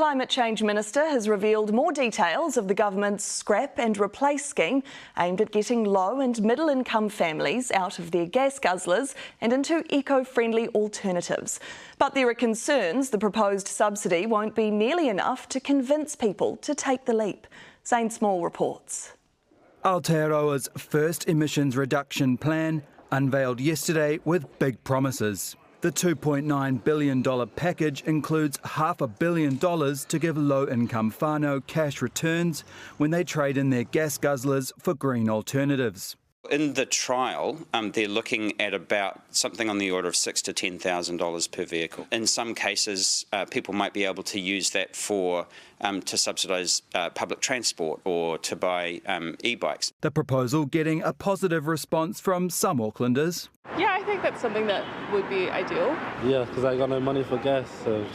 Climate Change Minister has revealed more details of the government's scrap and replace scheme aimed at getting low and middle income families out of their gas guzzlers and into eco-friendly alternatives. But there are concerns the proposed subsidy won't be nearly enough to convince people to take the leap. Zane Small reports. Aotearoa's first emissions reduction plan unveiled yesterday with big promises. The $2.9 billion package includes $500 million to give low-income whānau cash returns when they trade in their gas guzzlers for green alternatives. In the trial, they're looking at about something on the order of $6,000 to $10,000 per vehicle. In some cases, people might be able to use that to subsidise public transport or to buy e-bikes. The proposal getting a positive response from some Aucklanders. Yeah, I think that's something that would be ideal. Yeah, because I got no money for gas, so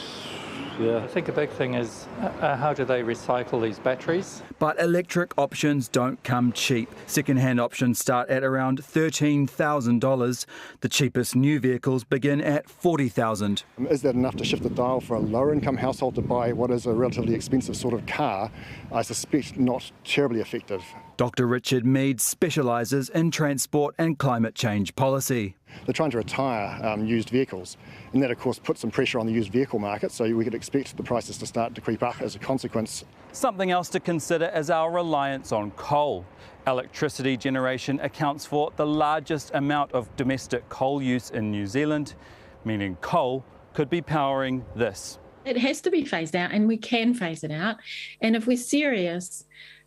yeah. I think a big thing is how do they recycle these batteries? But electric options don't come cheap. Second-hand options start at around $13,000. The cheapest new vehicles begin at $40,000. Is that enough to shift the dial for a lower-income household to buy what is a relatively expensive sort of car? I suspect not terribly effective. Dr Richard Mead specialises in transport and climate change policy. They're trying to retire used vehicles, and that of course puts some pressure on the used vehicle market, so we could expect the prices to start to creep up as a consequence. Something else to consider is our reliance on coal. Electricity generation accounts for the largest amount of domestic coal use in New Zealand, meaning coal could be powering this. It has to be phased out, and we can phase it out. And if we're serious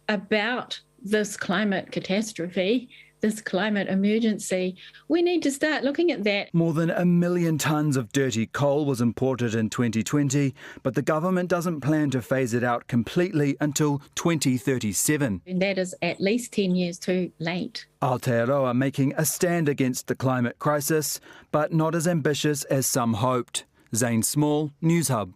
about this climate catastrophe, this climate emergency, we need to start looking at that. More than 1 million tonnes of dirty coal was imported in 2020, but the government doesn't plan to phase it out completely until 2037. And that is at least 10 years too late. Aotearoa making a stand against the climate crisis, but not as ambitious as some hoped. Zane Small, Newshub.